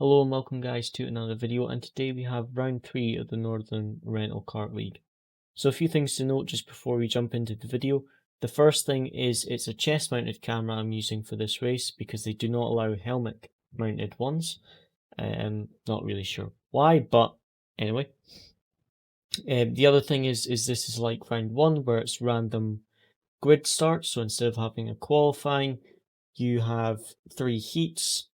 Hello and welcome guys to another video, and today we have round 3 of the Northern Rental Kart League. So a few things to note just before we jump into the video. The first thing is it's a chest mounted camera I'm using for this race because they do not allow helmet mounted ones. Not really sure why, but anyway. The other thing is this is like round 1 where it's random grid start, so instead of having a qualifying, you have 3 heats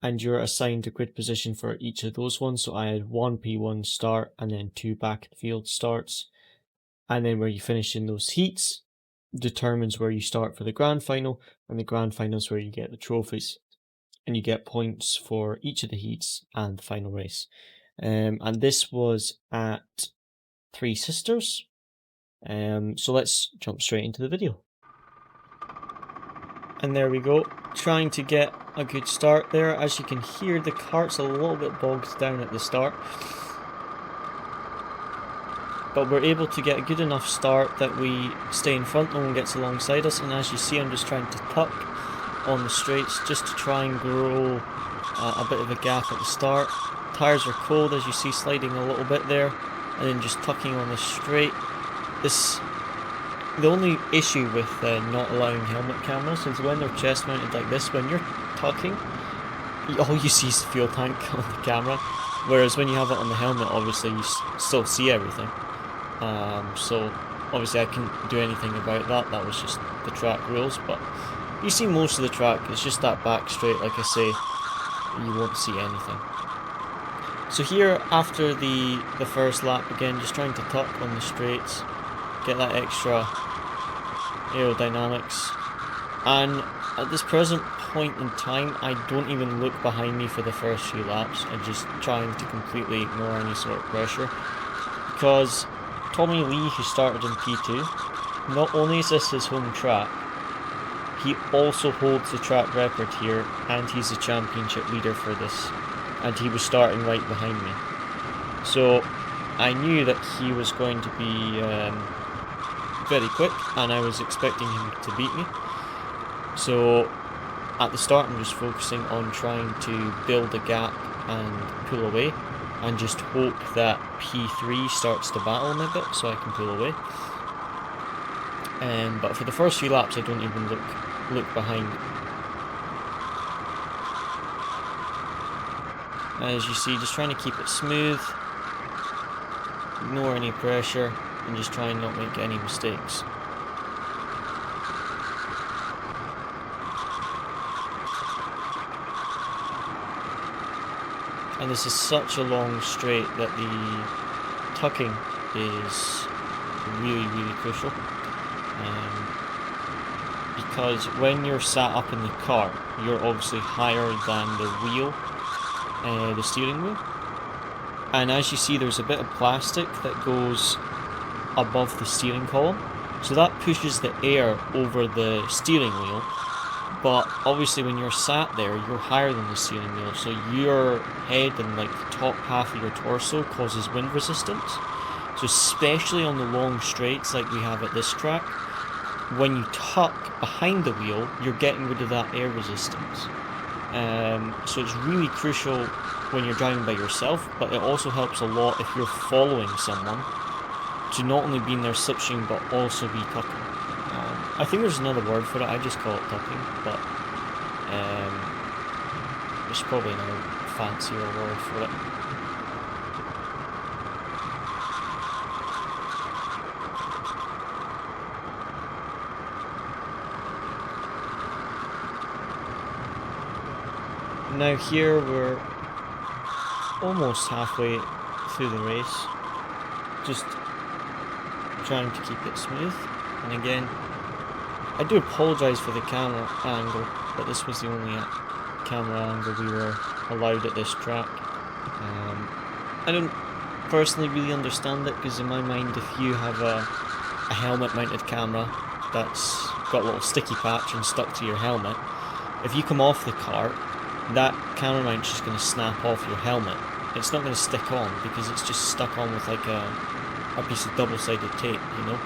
and you're assigned a grid position for each of those ones. So I had 1 P1 start and then 2 back in field starts, and then where you finish in those heats determines where you start for the grand final, and the grand final is where you get the trophies and you get points for each of the heats and the final race. And this was at Three Sisters. So let's jump straight into the video. And there we go, trying to get a good start there. As you can hear, the kart's a little bit bogged down at the start, but we're able to get a good enough start that we stay in front, no one gets alongside us. And as you see, I'm just trying to tuck on the straights just to try and grow a bit of a gap at the start. Tyres are cold, as you see, sliding a little bit there, and then just tucking on the straight. The only issue with not allowing helmet cameras is when they're chest mounted like this, when you're tucking, all you see is the fuel tank on the camera, whereas when you have it on the helmet, obviously you still see everything. So obviously I couldn't do anything about that, that was just the track rules, but you see most of the track, it's just that back straight, like I say, you won't see anything. So here, after the first lap, again, just trying to tuck on the straights, get that extra aerodynamics, and at this present point in time I don't even look behind me for the first few laps. I'm just trying to completely ignore any sort of pressure, because Tommy Lee, who started in P2, not only is this his home track, he also holds the track record here, and he's the championship leader for this, and he was starting right behind me. So I knew that he was going to be very quick, and I was expecting him to beat me. So at the start I'm just focusing on trying to build a gap and pull away, and just hope that P3 starts to battle me a bit so I can pull away. But for the first few laps I don't even look behind. As you see, just trying to keep it smooth, ignore any pressure, and just try and not make any mistakes. And this is such a long straight that the tucking is really, really crucial. Because when you're sat up in the car, you're obviously higher than the wheel, the steering wheel. And as you see, there's a bit of plastic that goes above the steering column, so that pushes the air over the steering wheel, but obviously when you're sat there, you're higher than the steering wheel, so your head and like the top half of your torso causes wind resistance. So especially on the long straights like we have at this track, when you tuck behind the wheel, you're getting rid of that air resistance. So it's really crucial when you're driving by yourself, but it also helps a lot if you're following someone, to not only be in their slipstream but also be tucking. I think there's another word for it, I just call it tucking, but there's probably another fancier word for it. Now here we're almost halfway through the race, just trying to keep it smooth. And again, I do apologise for the camera angle, but this was the only camera angle we were allowed at this track. I don't personally really understand it, because in my mind, if you have a helmet mounted camera that's got a little sticky patch and stuck to your helmet, if you come off the kart, that camera mount's just going to snap off your helmet. It's not going to stick on because it's just stuck on with like a piece of double-sided tape, you know.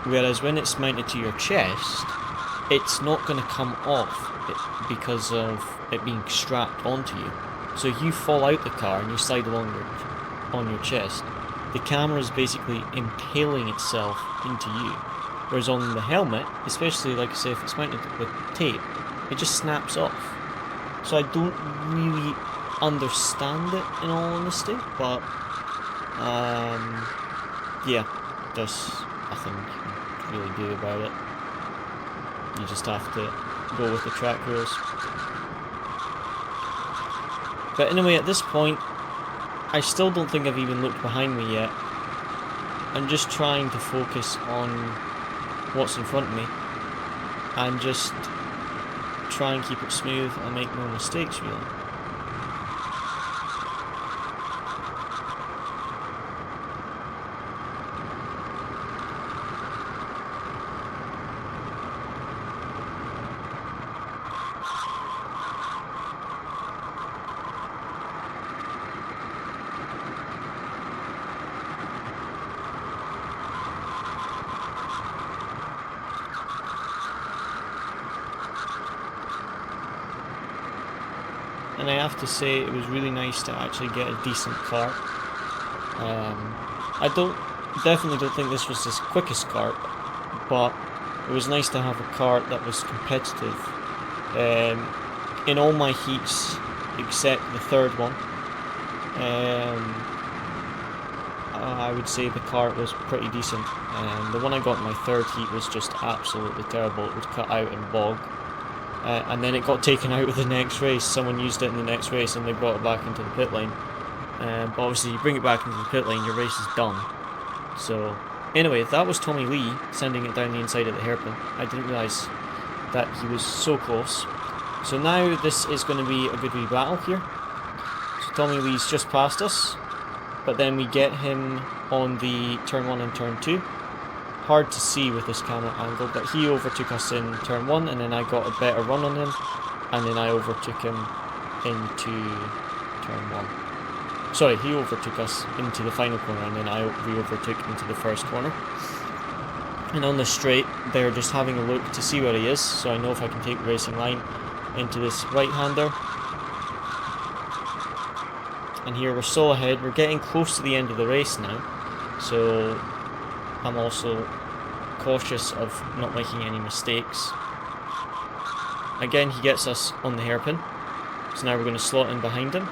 Whereas when it's mounted to your chest, it's not going to come off because of it being strapped onto you. So if you fall out the car and you slide along on your chest, the camera is basically impaling itself into you. Whereas on the helmet, especially like I say if it's mounted with tape, it just snaps off. So I don't really understand it in all honesty, but yeah, there's nothing you can really do about it. You just have to go with the track rules. But anyway, at this point, I still don't think I've even looked behind me yet. I'm just trying to focus on what's in front of me and just try and keep it smooth and make no mistakes, really. And I have to say, it was really nice to actually get a decent kart. I definitely don't think this was the quickest kart, but it was nice to have a kart that was competitive. In all my heats, except the third one, I would say the kart was pretty decent. The one I got in my third heat was just absolutely terrible. It would cut out and bog. And then it got taken out of the next race. Someone used it in the next race and they brought it back into the pit lane. But obviously you bring it back into the pit lane, your race is done. So anyway, that was Tommy Lee sending it down the inside of the hairpin. I didn't realise that he was so close. So now this is going to be a good wee battle here. So Tommy Lee's just passed us, but then we get him on the turn 1 and turn 2. Hard to see with this camera angle, but he overtook us in turn 1 and then I got a better run on him and then I overtook him into turn 1. Sorry, he overtook us into the final corner and then we overtook into the first corner. And on the straight, they're just having a look to see where he is, so I know if I can take the racing line into this right-hander. And here we're so ahead, we're getting close to the end of the race now, so I'm also cautious of not making any mistakes. Again, he gets us on the hairpin, so now we're going to slot in behind him.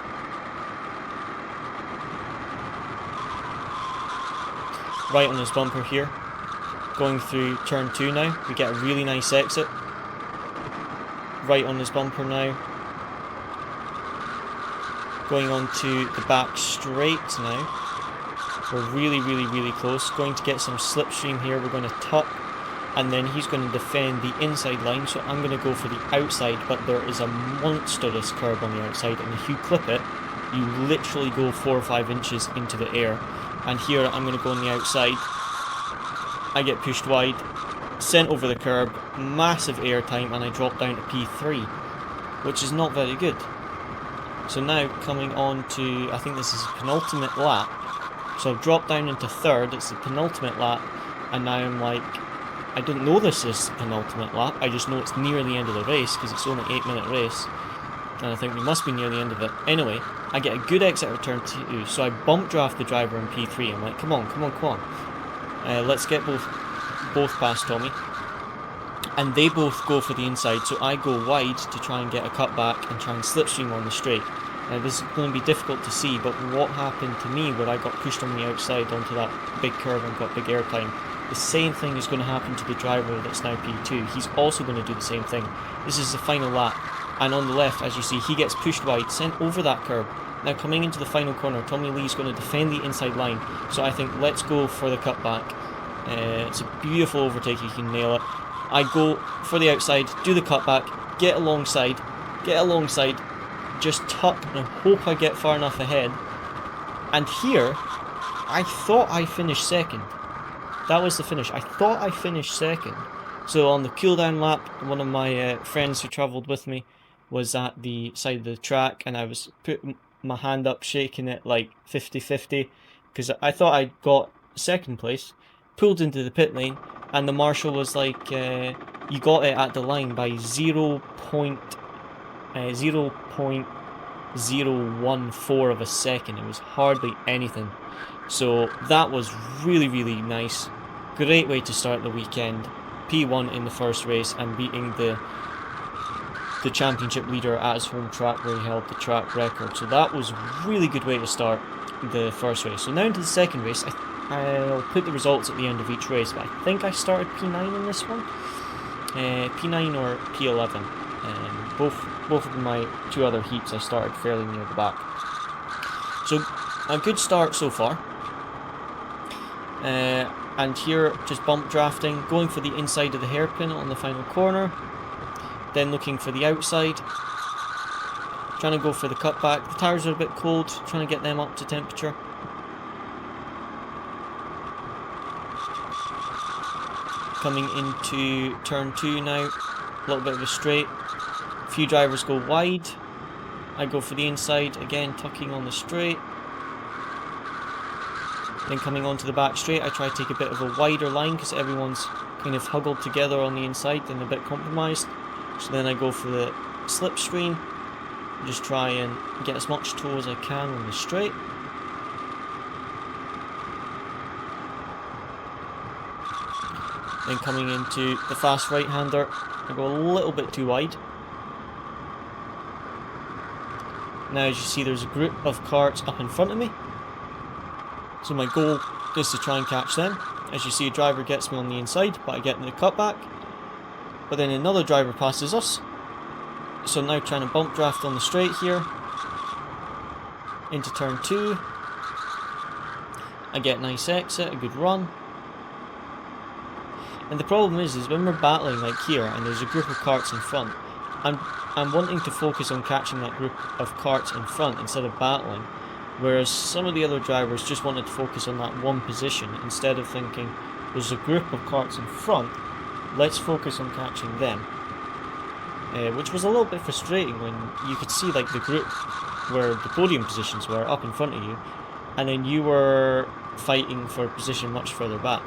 Right on this bumper here. Going through turn 2 now, we get a really nice exit. Right on this bumper now. Going on to the back straight now. We're really close. Going to get some slipstream here. We're going to tuck, and then he's going to defend the inside line. So I'm going to go for the outside, but there is a monstrous curb on the outside, and if you clip it, you literally go 4 or 5 inches into the air. And here I'm going to go on the outside. I get pushed wide, sent over the curb, massive air time, and I drop down to P3, which is not very good. So now coming on to, I think this is penultimate lap. So I've dropped down into third, it's the penultimate lap, and now I'm like, I don't know this is the penultimate lap, I just know it's near the end of the race, because it's only an 8-minute race, and I think we must be near the end of it. Anyway, I get a good exit out of turn 2, so I bump draft the driver in P3, I'm like, come on, let's get both past Tommy. And they both go for the inside, so I go wide to try and get a cutback and try and slipstream on the straight. Now this is going to be difficult to see, but what happened to me where I got pushed on the outside onto that big curve and got big air time, the same thing is going to happen to the driver that's now P2. He's also going to do the same thing. This is the final lap, and on the left, as you see, he gets pushed wide, sent over that curb. Now coming into the final corner, Tommy Lee's going to defend the inside line, so I think let's go for the cutback. It's a beautiful overtake, you can nail it. I go for the outside, do the cutback, get alongside, just tuck and hope I get far enough ahead. And here, I thought I finished second. That was the finish. I thought I finished second. So on the cooldown lap, one of my friends who travelled with me was at the side of the track, and I was putting my hand up, shaking it like 50-50, because I thought I got second place. pulled into the pit lane, and the marshal was like, you got it at the line by 0.014 of a second. It was hardly anything. So that was really, really nice. Great way to start the weekend. P1 in the first race and beating the championship leader at his home track where he held the track record. So that was a really good way to start the first race. So now into the second race. I'll put the results at the end of each race, but I think I started P9 in this one. P9 or P11. Both of my two other heats I started fairly near the back. So a good start so far. And here just bump drafting, going for the inside of the hairpin on the final corner. Then looking for the outside. Trying to go for the cutback. The tyres are a bit cold, trying to get them up to temperature. Coming into turn 2 now, a little bit of a straight. A few drivers go wide. I go for the inside, again tucking on the straight. Then coming onto the back straight, I try to take a bit of a wider line because everyone's kind of huddled together on the inside and a bit compromised. So then I go for the slipstream, just try and get as much toe as I can on the straight. Then coming into the fast right-hander, I go a little bit too wide. Now as you see, there's a group of karts up in front of me. So my goal is to try and catch them. As you see, a driver gets me on the inside, but I get in the cutback. But then another driver passes us. So now trying to bump draft on the straight here. Into turn 2. I get a nice exit, a good run. And the problem is when we're battling like here and there's a group of karts in front, I'm wanting to focus on catching that group of karts in front instead of battling. Whereas some of the other drivers just wanted to focus on that one position instead of thinking there's a group of karts in front, let's focus on catching them. Which was a little bit frustrating when you could see like the group where the podium positions were up in front of you, and then you were fighting for a position much further back.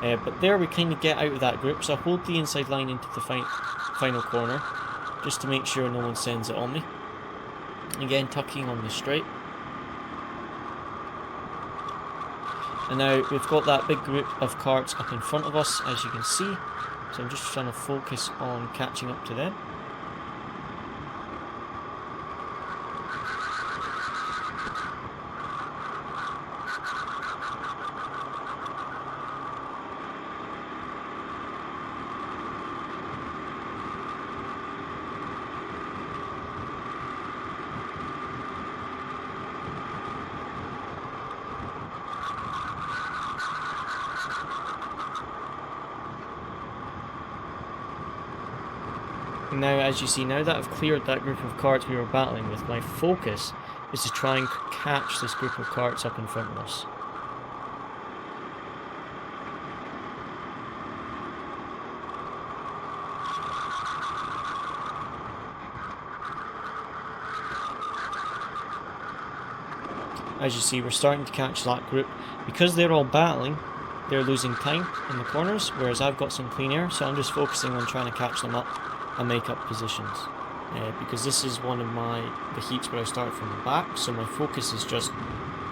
But there we kind of get out of that group, so I hold the inside line into the final corner just to make sure no one sends it on me. Again, tucking on the straight. And now we've got that big group of karts up in front of us, as you can see. So I'm just trying to focus on catching up to them. Now, as you see, now that I've cleared that group of karts we were battling with, my focus is to try and catch this group of karts up in front of us. As you see, we're starting to catch that group. Because they're all battling, they're losing time in the corners, whereas I've got some clean air, so I'm just focusing on trying to catch them up and make up positions. Because this is one of the heats where I start from the back, so my focus is just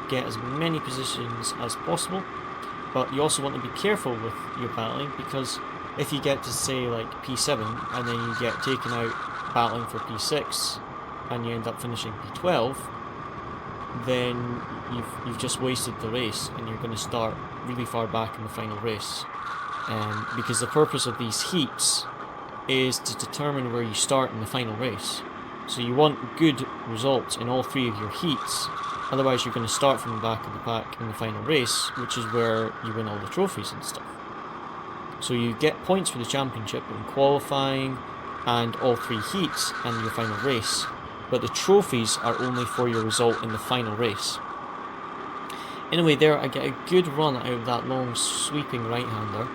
get as many positions as possible. But you also want to be careful with your battling, because if you get to say like P7 and then you get taken out battling for P6 and you end up finishing P12, then you've just wasted the race and you're going to start really far back in the final race. Because the purpose of these heats is to determine where you start in the final race. So you want good results in all three of your heats, otherwise you're going to start from the back of the pack in the final race, which is where you win all the trophies and stuff. So you get points for the championship in qualifying and all three heats and your final race, but the trophies are only for your result in the final race. Anyway, there I get a good run out of that long sweeping right-hander.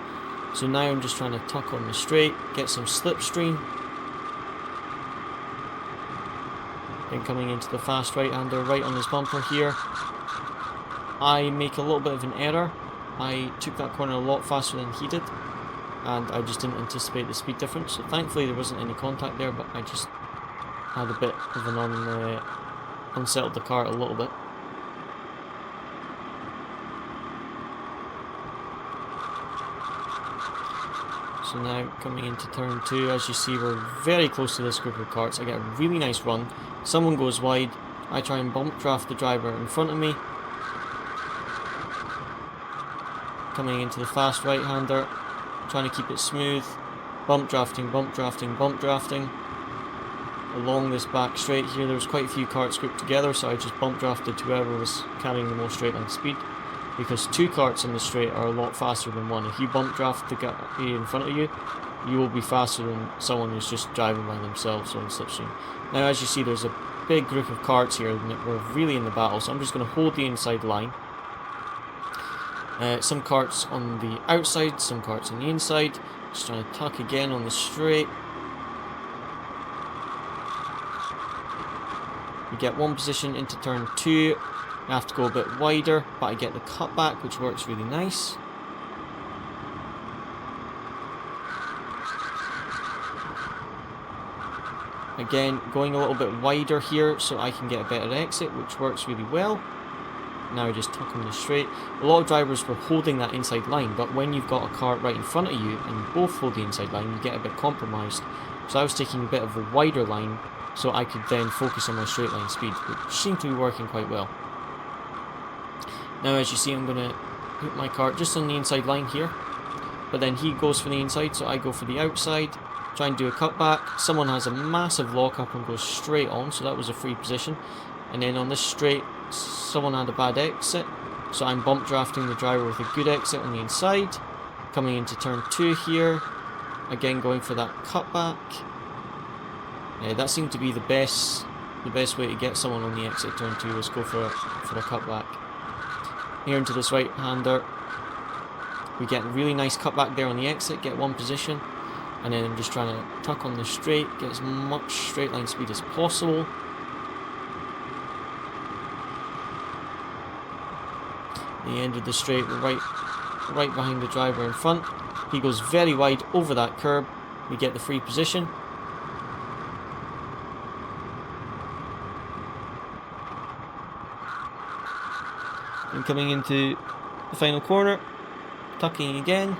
So now I'm just trying to tuck on the straight, get some slipstream. Then coming into the fast right-hander right on his bumper here. I make a little bit of an error I took that corner a lot faster than he did, and I just didn't anticipate the speed difference. So thankfully there wasn't any contact there, but I just had a bit of an unsettled the car a little bit. So now coming into turn 2, as you see, we're very close to this group of karts. I get a really nice run. Someone goes wide. I try and bump draft the driver in front of me. Coming into the fast right-hander, trying to keep it smooth. Bump drafting, bump drafting, bump drafting. Along this back straight here, there was quite a few karts grouped together, so I just bump drafted whoever was carrying the most straight line speed. Because 2 karts in the straight are a lot faster than 1. If you bump draft the guy in front of you, you will be faster than someone who's just driving by themselves on the slipstream. Now, as you see, there's a big group of karts here, and we're really in the battle, so I'm just going to hold the inside line. Some karts on the outside, some karts on the inside. Just trying to tuck again on the straight. We get one position into turn 2. I have to go a bit wider, but I get the cutback, which works really nice. Again, going a little bit wider here so I can get a better exit, which works really well. Now I just tuck on the straight. A lot of drivers were holding that inside line, but when you've got a kart right in front of you and you both hold the inside line, you get a bit compromised. So I was taking a bit of a wider line so I could then focus on my straight line speed, which seemed to be working quite well. Now, as you see, I'm going to put my kart just on the inside line here, but then he goes for the inside, so I go for the outside, try and do a cutback. Someone has a massive lock-up and goes straight on, so that was a free position. And then on this straight, someone had a bad exit, so I'm bump drafting the driver with a good exit on the inside. Coming into turn 2 here, again going for that cutback. That seemed to be the best way to get someone on the exit turn 2 was go for a cutback. Here into this right-hander, we get a really nice cutback there on the exit, get one position, and then I'm just trying to tuck on the straight, get as much straight line speed as possible. The end of the straight, right behind the driver in front. He goes very wide over that curb. We get the free position. And coming into the final corner, tucking again.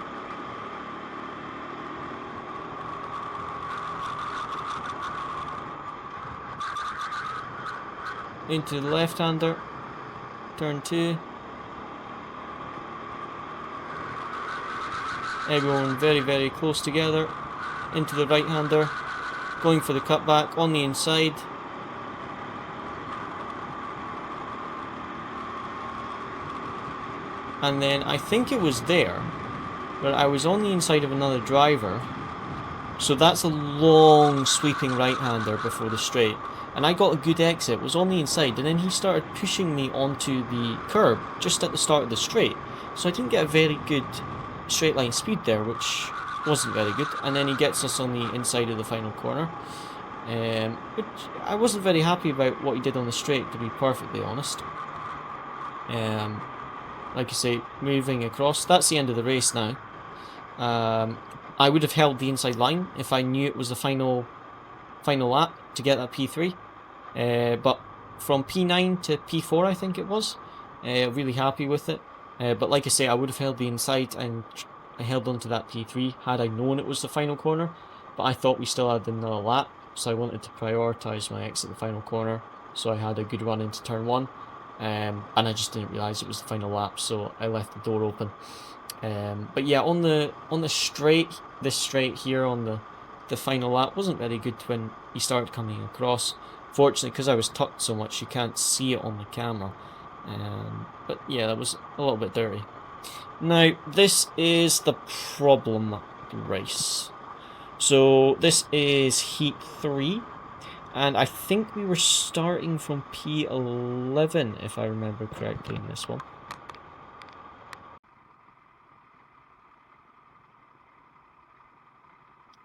Into the left-hander, turn 2. Everyone very, very close together. Into the right-hander, going for the cutback on the inside. And then I think it was there, but I was on the inside of another driver. So that's a long sweeping right-hander before the straight. And I got a good exit, was on the inside, and then he started pushing me onto the curb just at the start of the straight. So I didn't get a very good straight line speed there, which wasn't very good. And then he gets us on the inside of the final corner. Which I wasn't very happy about what he did on the straight, to be perfectly honest. Like I say, moving across. That's the end of the race now. I would have held the inside line if I knew it was the final lap to get that P3. But from P9 to P4, I think it was. Really happy with it. But like I say, I would have held the inside and I held onto that P3 had I known it was the final corner. But I thought we still had another lap, so I wanted to prioritise my exit the final corner. So I had a good run into turn 1. And I just didn't realise it was the final lap, so I left the door open. But yeah, on the straight, this straight here on the final lap wasn't very good when he started coming across. Fortunately, because I was tucked so much, you can't see it on the camera. But yeah, that was a little bit dirty. Now, this is the problem race. So this is heat 3. And I think we were starting from P11, if I remember correctly, in this one.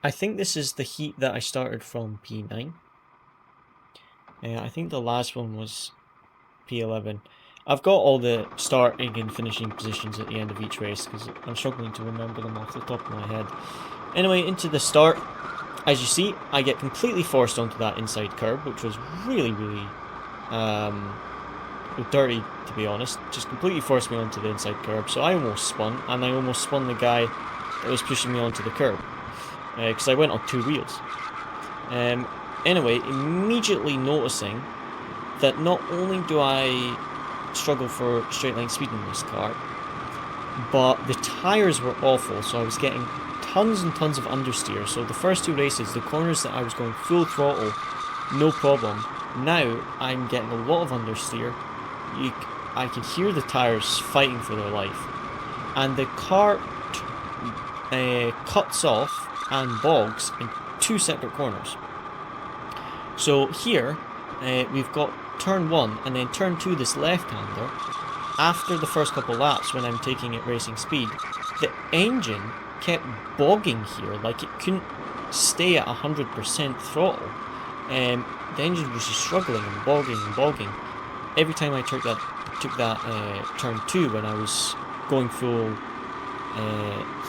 I think this is the heat that I started from P9. I think the last one was P11. I've got all the starting and finishing positions at the end of each race because I'm struggling to remember them off the top of my head. Anyway, into the start. As you see, I get completely forced onto that inside curb, which was really dirty, to be honest. Just completely forced me onto the inside curb, so I almost spun, and I almost spun the guy that was pushing me onto the curb, because I went on 2 wheels. Anyway, immediately noticing that not only do I struggle for straight line speed in this car, but the tyres were awful, so I was getting tons and tons of understeer. So the first 2 races, the corners that I was going full throttle, no problem. Now I'm getting a lot of understeer. I can hear the tyres fighting for their life, and the car cuts off and bogs in 2 separate corners. So here we've got turn 1 and then turn 2, this left-hander. After the first couple laps, when I'm taking it racing speed, the engine kept bogging here, like it couldn't stay at 100% throttle. The engine was just struggling and bogging. Every time I took that turn 2 when I was going full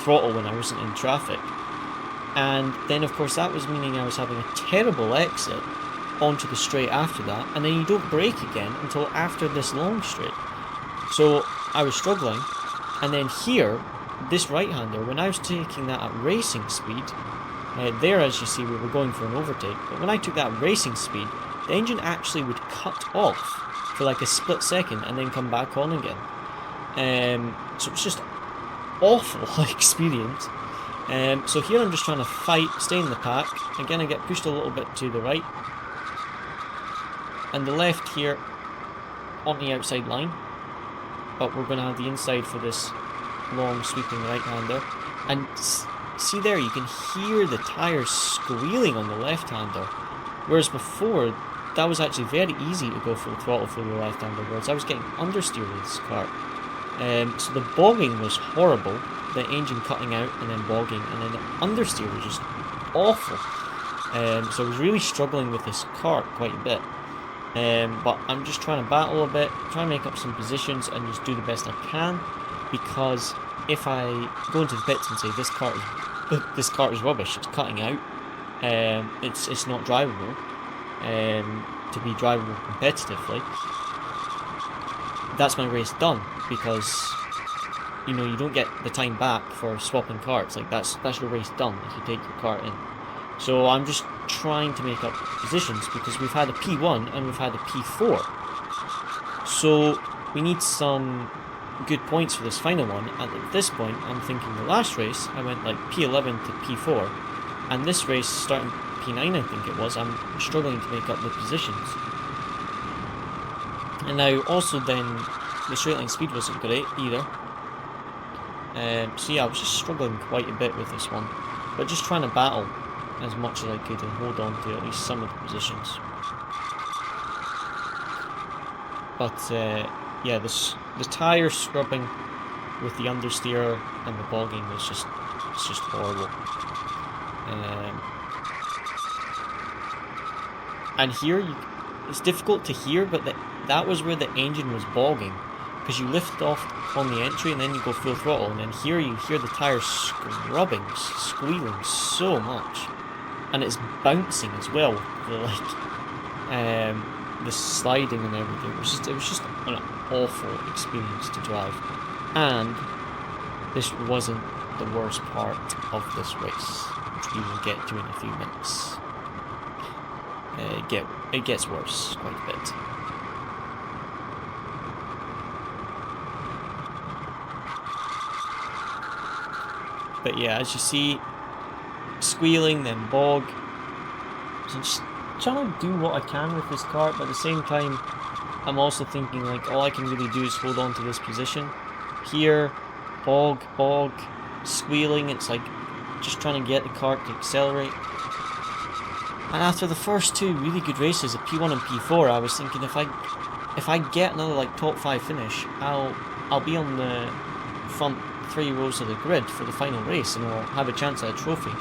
throttle when I wasn't in traffic. And then of course that was meaning I was having a terrible exit onto the straight after that, and then you don't brake again until after this long straight. So I was struggling, and then here, this right-hander, when I was taking that at racing speed, there as you see we were going for an overtake, but when I took that at racing speed, the engine actually would cut off for like a split second and then come back on again. So it's just awful experience. So here I'm just trying to fight, stay in the pack. Again, I get pushed a little bit to the right, and the left here on the outside line, but we're going to have the inside for this long sweeping right-hander. And see there, you can hear the tyres squealing on the left-hander, whereas before that was actually very easy to go full throttle for the left-hander, whereas I was getting understeer with this car. So the bogging was horrible, the engine cutting out and then bogging, and then the understeer was just awful. So I was really struggling with this car quite a bit. But I'm just trying to battle a bit, try and make up some positions and just do the best I can, because if I go into the pits and say this car is rubbish, it's cutting out, it's not drivable, to be drivable competitively, that's my race done, because you know you don't get the time back for swapping carts. Like that's your race done if you take your cart in. So I'm just trying to make up positions because we've had a P1 and we've had a P4. So we need some good points for this final one. And at this point, I'm thinking the last race, I went like P11 to P4. And this race, starting P9 I think it was, I'm struggling to make up the positions. And now also then, the straight line speed wasn't great either. So yeah, I was just struggling quite a bit with this one. But just trying to battle as much as I could and hold on to at least some of the positions. But yeah, the tyre scrubbing with the understeer and the bogging was just horrible. And here it's difficult to hear, but that was where the engine was bogging, because you lift off on the entry and then you go full throttle, and then here you hear the tyres scrubbing, squealing so much. And it's bouncing as well, the sliding and everything. It was just an awful experience to drive. And this wasn't the worst part of this race, which we will get to in a few minutes. It gets worse quite a bit. But yeah, as you see, squealing, then bog. So just trying to do what I can with this cart, but at the same time, I'm also thinking like all I can really do is hold on to this position. Here, bog, squealing. It's like just trying to get the cart to accelerate. And after the first 2 really good races, at P1 and P4, I was thinking if I get another like top 5 finish, I'll be on the front 3 rows of the grid for the final race, and I'll have a chance at a trophy.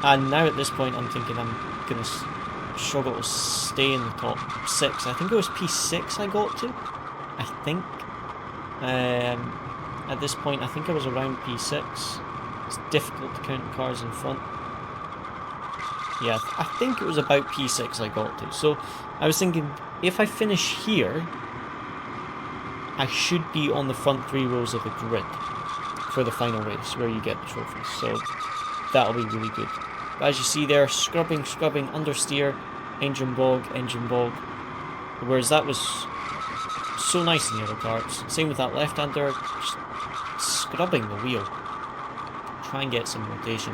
And now at this point I'm thinking I'm going to struggle to stay in the top 6. I think it was P6 I got to. I think at this point, I think I was around P6. It's difficult to count the cars in front. Yeah, I think it was about P6 I got to. So I was thinking, if I finish here, I should be on the front 3 rows of the grid for the final race, where you get the trophies. So that'll be really good. But as you see there, scrubbing, understeer, engine bog, whereas that was so nice in the other karts. Same with that left-hander, just scrubbing the wheel. Try and get some rotation.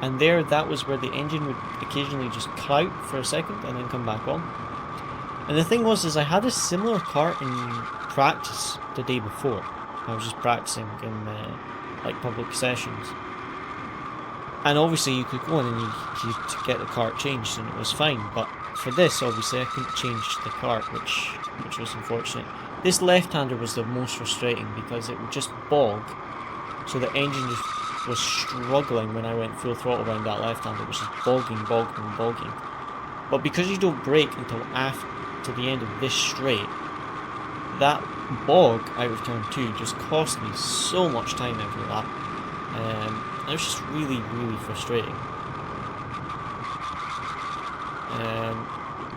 And there, that was where the engine would occasionally just clout for a second and then come back on. And the thing was, is I had a similar kart in practice the day before. I was just practicing in like public sessions. And obviously you could go in and you could get the kart changed and it was fine. But for this, obviously, I couldn't change the kart, which was unfortunate. This left-hander was the most frustrating because it would just bog. So the engine just was struggling when I went full throttle around that left-hander. It was just bogging. But because you don't brake until after the end of this straight, that bog out of turn 2 just cost me so much time every lap. It was just really frustrating.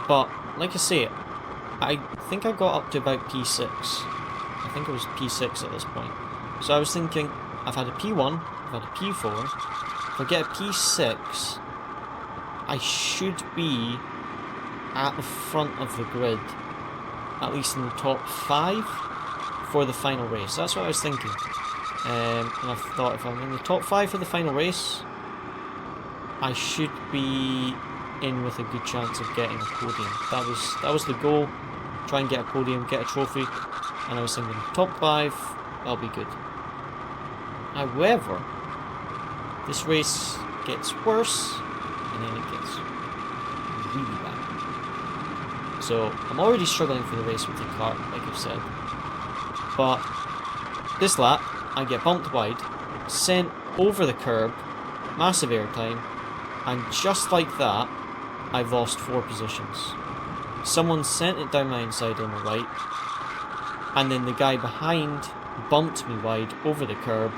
But like I say, I think I got up to about P6. I think it was P6 at this point. So I was thinking, I've had a P1, I've had a P4. If I get a P6, I should be at the front of the grid, at least in the top 5 for the final race. That's what I was thinking. And I thought if I'm in the top 5 for the final race, I should be in with a good chance of getting a podium. That was the goal. Try and get a podium, get a trophy. And I was thinking top 5, that'll be good. However, this race gets worse, and then it gets really bad. So I'm already struggling for the race with the kart, like I've said. But this lap, I get bumped wide, sent over the curb, massive airtime, and just like that, I've lost 4 positions. Someone sent it down my inside on the right, and then the guy behind bumped me wide over the curb,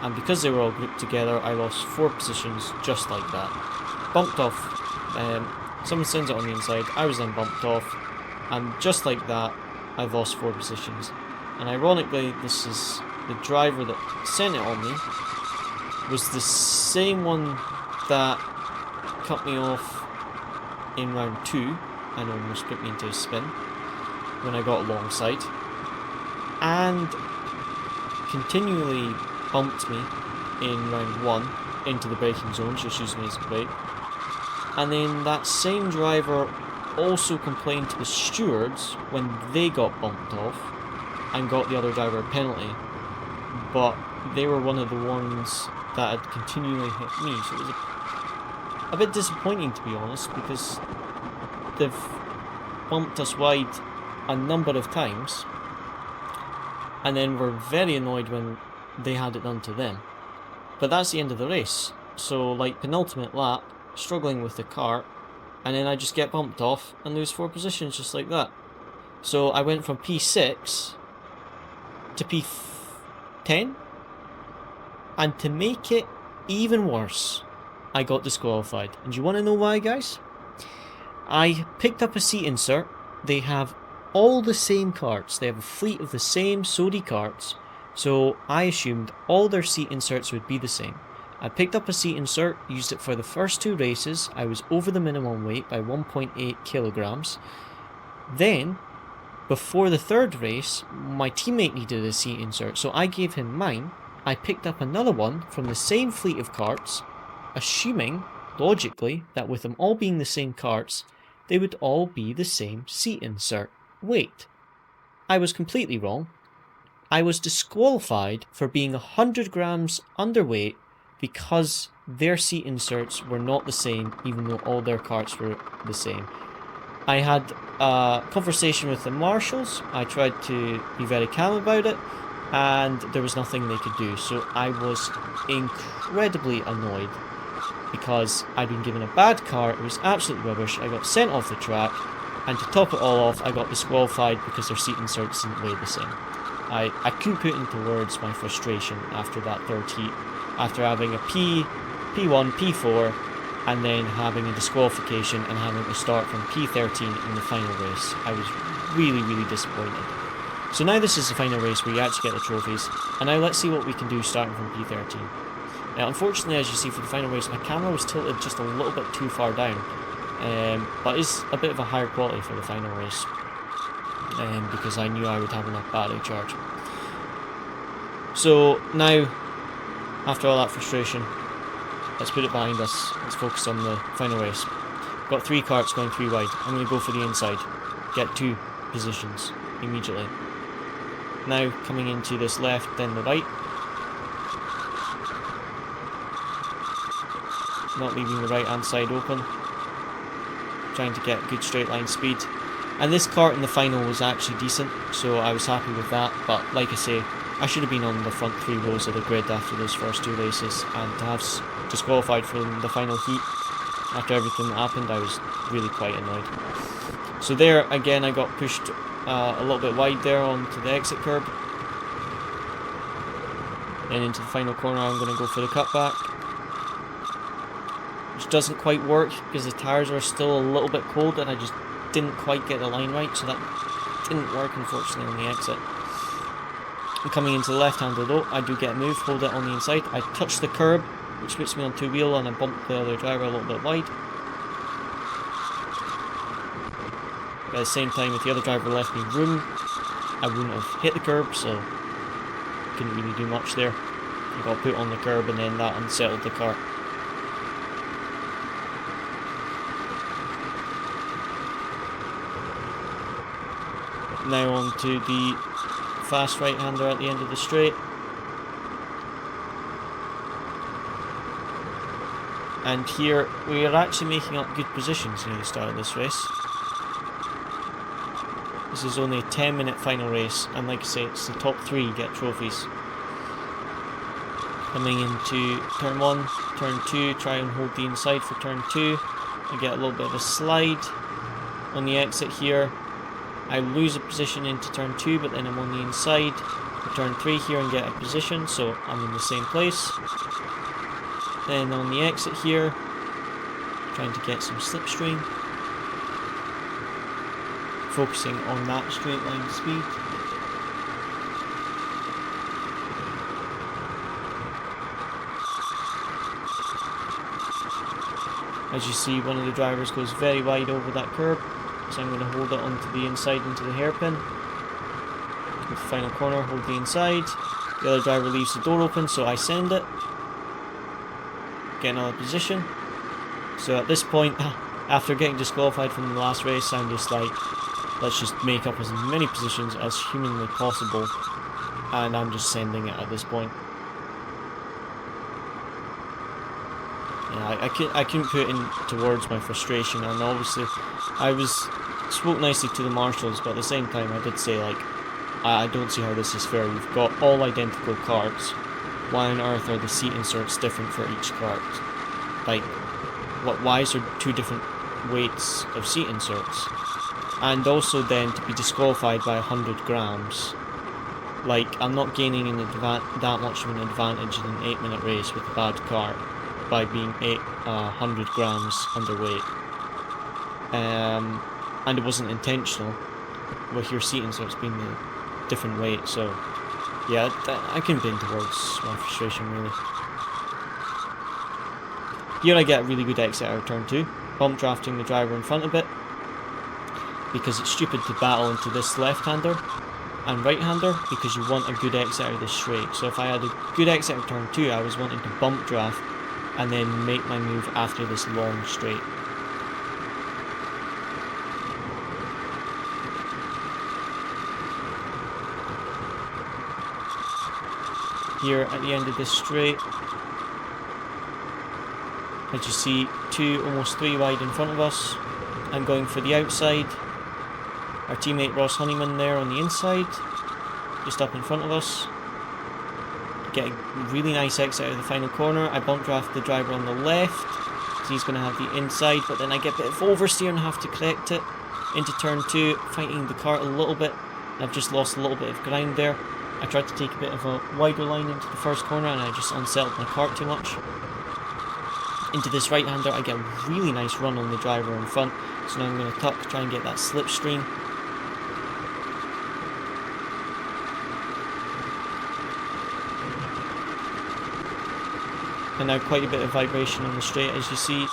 and because they were all grouped together, I lost 4 positions just like that. Bumped off, someone sends it on the inside, I was then bumped off, and just like that, I've lost 4 positions. And ironically, this is the driver that sent it on me, was the same one that cut me off in round 2 and almost put me into a spin when I got alongside, and continually bumped me in round 1 into the braking zone, just using me as a brake. And then that same driver also complained to the stewards when they got bumped off and got the other driver a penalty, but they were one of the ones that had continually hit me, so it was a bit disappointing, to be honest, because they've bumped us wide a number of times and then were very annoyed when they had it done to them. But that's the end of the race. So, like, penultimate lap, struggling with the kart, and then I just get bumped off and lose 4 positions just like that. So I went from P6 to P10, and to make it even worse, I got disqualified. And do you want to know why, guys? I picked up a seat insert. They have all the same karts. They have a fleet of the same Sodi karts. So I assumed all their seat inserts would be the same. I picked up a seat insert, used it for the first 2 races. I was over the minimum weight by 1.8 kilograms. Then, before the 3rd race, my teammate needed a seat insert, so I gave him mine. I picked up another one from the same fleet of karts, assuming, logically, that with them all being the same karts, they would all be the same seat insert. Wait, I was completely wrong. I was disqualified for being 100 grams underweight because their seat inserts were not the same, even though all their karts were the same. I had a conversation with the marshals. I tried to be very calm about it, and there was nothing they could do. So I was incredibly annoyed because I'd been given a bad car. It was absolutely rubbish. I got sent off the track, and to top it all off, I got disqualified because their seat inserts didn't weigh the same. I couldn't put into words my frustration after that third heat, after having a P1, P4, and then having a disqualification and having to start from P13 in the final race. I was really, really disappointed. So now this is the final race where you actually get the trophies, and now let's see what we can do starting from P13. Now unfortunately, as you see for the final race, my camera was tilted just a little bit too far down, but it's a bit of a higher quality for the final race, because I knew I would have enough battery charge. So now, after all that frustration, let's put it behind us. Let's focus on the final race. Got 3 karts going 3 wide. I'm going to go for the inside. Get 2 positions immediately. Now coming into this left, then the right. Not leaving the right hand side open. Trying to get good straight line speed. And this kart in the final was actually decent, so I was happy with that. But like I say, I should have been on the front 3 rows of the grid after those first 2 races, and to have disqualified from the final heat after everything that happened, I was really quite annoyed. So there again, I got pushed a little bit wide there onto the exit curb, and into the final corner I'm going to go for the cutback, which doesn't quite work because the tyres are still a little bit cold and I just didn't quite get the line right, so that didn't work unfortunately on the exit. And coming into the left-hander though, I do get a move, hold it on the inside, I touch the curb, which puts me on 2-wheel, and I bump the other driver a little bit wide. But at the same time, if the other driver left me room, I wouldn't have hit the curb, so couldn't really do much there. I got put on the curb and then that unsettled the car. Now on to the fast right-hander at the end of the straight. And here we are actually making up good positions near the start of this race. This is only a 10-minute final race, and like I say, it's the top 3 get trophies. Coming into turn 1, turn 2, try and hold the inside for turn 2. I get a little bit of a slide on the exit here. I lose a position into turn 2, but then I'm on the inside for turn 3 here and get a position, so I'm in the same place. Then on the exit here, trying to get some slipstream. Focusing on that straight line speed. As you see, one of the drivers goes very wide over that curb, so I'm going to hold it onto the inside into the hairpin. With the final corner, hold the inside. The other driver leaves the door open, so I send it. Get another position. So at this point, after getting disqualified from the last race, I'm just like, let's just make up as many positions as humanly possible, and I'm just sending it at this point. Yeah, I couldn't put into words my frustration, and obviously I spoke nicely to the marshals, but at the same time I did say, like, I don't see how this is fair. We've got all identical carts. Why on earth are the seat inserts different for each cart? Like, why is there 2 different weights of seat inserts? And also then to be disqualified by 100 grams. Like, I'm not gaining that much of an advantage in an 8-minute race with a bad cart by being 100 grams underweight. And it wasn't intentional with your seat inserts being the different weight, so yeah, I couldn't put into words my frustration really. Here I get a really good exit out of turn 2, bump drafting the driver in front a bit, because it's stupid to battle into this left-hander and right-hander, because you want a good exit out of this straight. So if I had a good exit out of turn 2, I was wanting to bump draft and then make my move after this long straight. Here at the end of this straight, as you see, 2, almost 3 wide in front of us. I'm going for the outside. Our teammate Ross Honeyman there on the inside, just up in front of us. Get a really nice exit out of the final corner. I bump draft the driver on the left, so he's going to have the inside, but then I get a bit of oversteer and have to correct it into turn 2, fighting the cart a little bit. I've just lost a little bit of ground there. I tried to take a bit of a wider line into the first corner and I just unsettled my cart too much. Into this right-hander, I get a really nice run on the driver in front, so now I'm going to tuck, try and get that slipstream. And now quite a bit of vibration on the straight, as you see.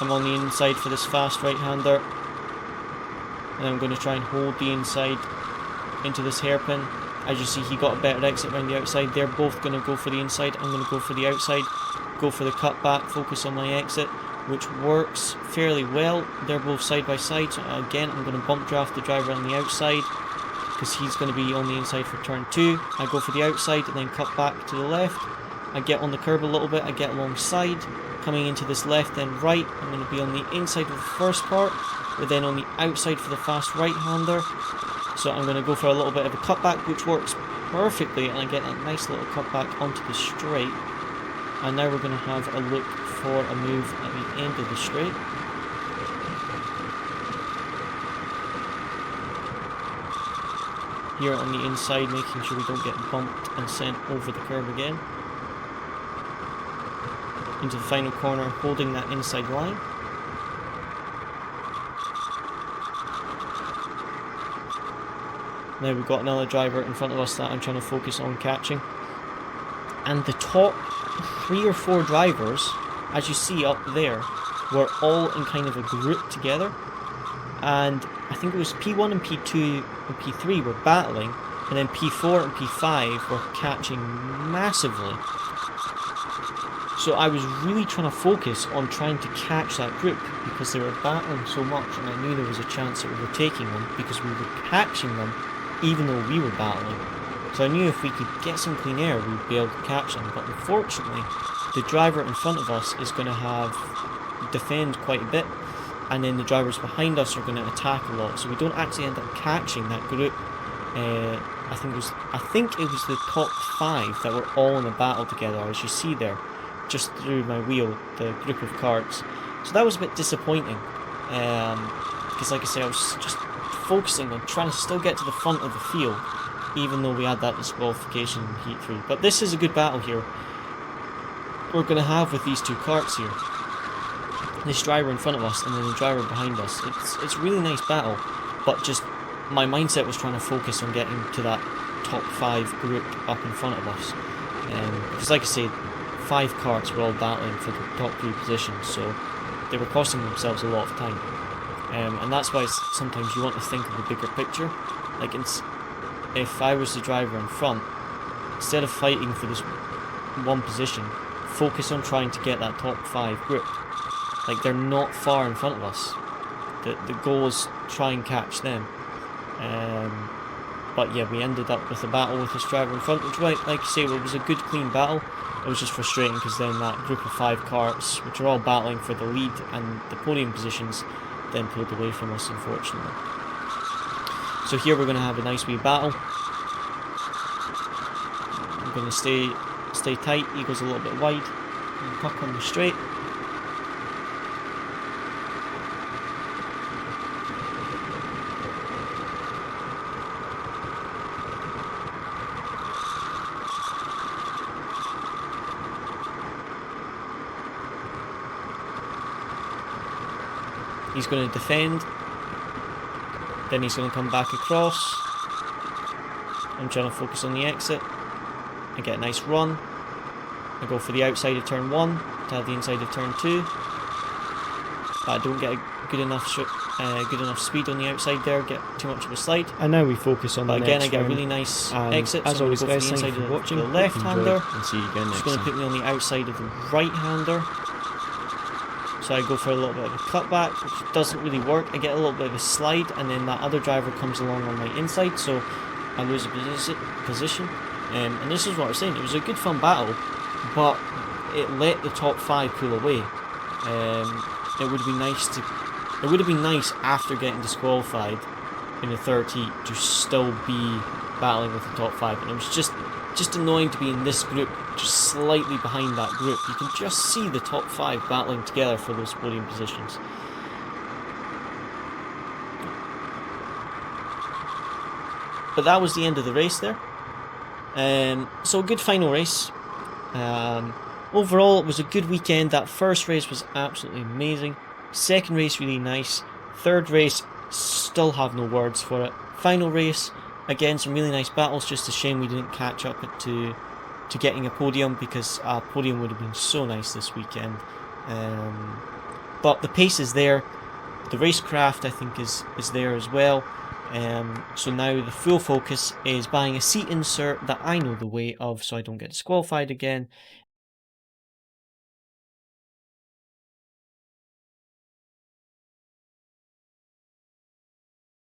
I'm on the inside for this fast right-hander. And I'm going to try and hold the inside into this hairpin. As you see, he got a better exit around the outside. They're both going to go for the inside. I'm going to go for the outside, go for the cutback, focus on my exit, which works fairly well. They're both side by side, so again I'm going to bump draft the driver on the outside, because he's going to be on the inside for turn 2. I go for the outside and then cut back to the left. I get on the curb a little bit, I get alongside, coming into this left then right. I'm going to be on the inside of the first part, but then on the outside for the fast right-hander. So I'm going to go for a little bit of a cutback, which works perfectly, and I get that nice little cutback onto the straight. And now we're going to have a look for a move at the end of the straight. Here on the inside, making sure we don't get bumped and sent over the curb again. Into the final corner, holding that inside line. Now we've got another driver in front of us that I'm trying to focus on catching. And the top 3 or 4 drivers, as you see up there, were all in kind of a group together. And I think it was P1 and P2 and P3 were battling, and then P4 and P5 were catching massively. So I was really trying to focus on trying to catch that group, because they were battling so much, and I knew there was a chance of overtaking them because we were catching them even though we were battling. So I knew if we could get some clean air, we'd be able to catch them. But unfortunately, the driver in front of us is going to have defend quite a bit, and then the drivers behind us are going to attack a lot. So we don't actually end up catching that group. I think it was the top 5 that were all in a battle together, as you see there, just through my wheel, the group of carts. So that was a bit disappointing, because like I say, I was just focusing on trying to still get to the front of the field, even though we had that disqualification in Heat 3. But this is a good battle here we're going to have with these 2 carts here. This driver in front of us and then the driver behind us. It's a really nice battle, but just my mindset was trying to focus on getting to that top 5 group up in front of us. Because like I said, 5 carts were all battling for the top 3 positions, so they were costing themselves a lot of time. And that's why sometimes you want to think of the bigger picture. Like, if I was the driver in front, instead of fighting for this one position, focus on trying to get that top 5 group. Like, they're not far in front of us. The goal is try and catch them. But yeah, we ended up with a battle with this driver in front, which, like you say, it was a good clean battle. It was just frustrating because then that group of 5 carts, which are all battling for the lead and the podium positions, then pulled away from us, unfortunately. So here we're going to have a nice wee battle. I'm going to stay tight. He goes a little bit wide. And puck on the straight. He's going to defend, then he's going to come back across. I'm trying to focus on the exit. I get a nice run. I go for the outside of turn 1 to have the inside of turn 2. But I don't get a good enough speed on the outside there, get too much of a slide. And now we focus on the next next I get a round. really nice And exit. as So always, I'm going to guys, go for the thank inside you for of watching. the left-hander. And see you again next Just going to time. put me on the outside of the right-hander. So I go for a little bit of a cutback, which doesn't really work. I get a little bit of a slide, and then that other driver comes along on my inside, so I lose a position. And this is what I was saying, it was a good fun battle, but it let the top 5 pull away. It would be nice to It would have been nice after getting disqualified in the third heat to still be battling with the top 5, and it was just annoying to be in this group, just slightly behind that group. You can just see the top 5 battling together for those podium positions. But that was the end of the race there. So a good final race. Overall, it was a good weekend. That first race was absolutely amazing. Second race, really nice. Third race, still have no words for it. Final race, again, some really nice battles. Just a shame we didn't catch up to getting a podium, because a podium would have been so nice this weekend. But the pace is there. The racecraft, I think, is there as well. So now the full focus is buying a seat insert that I know the way of, so I don't get disqualified again,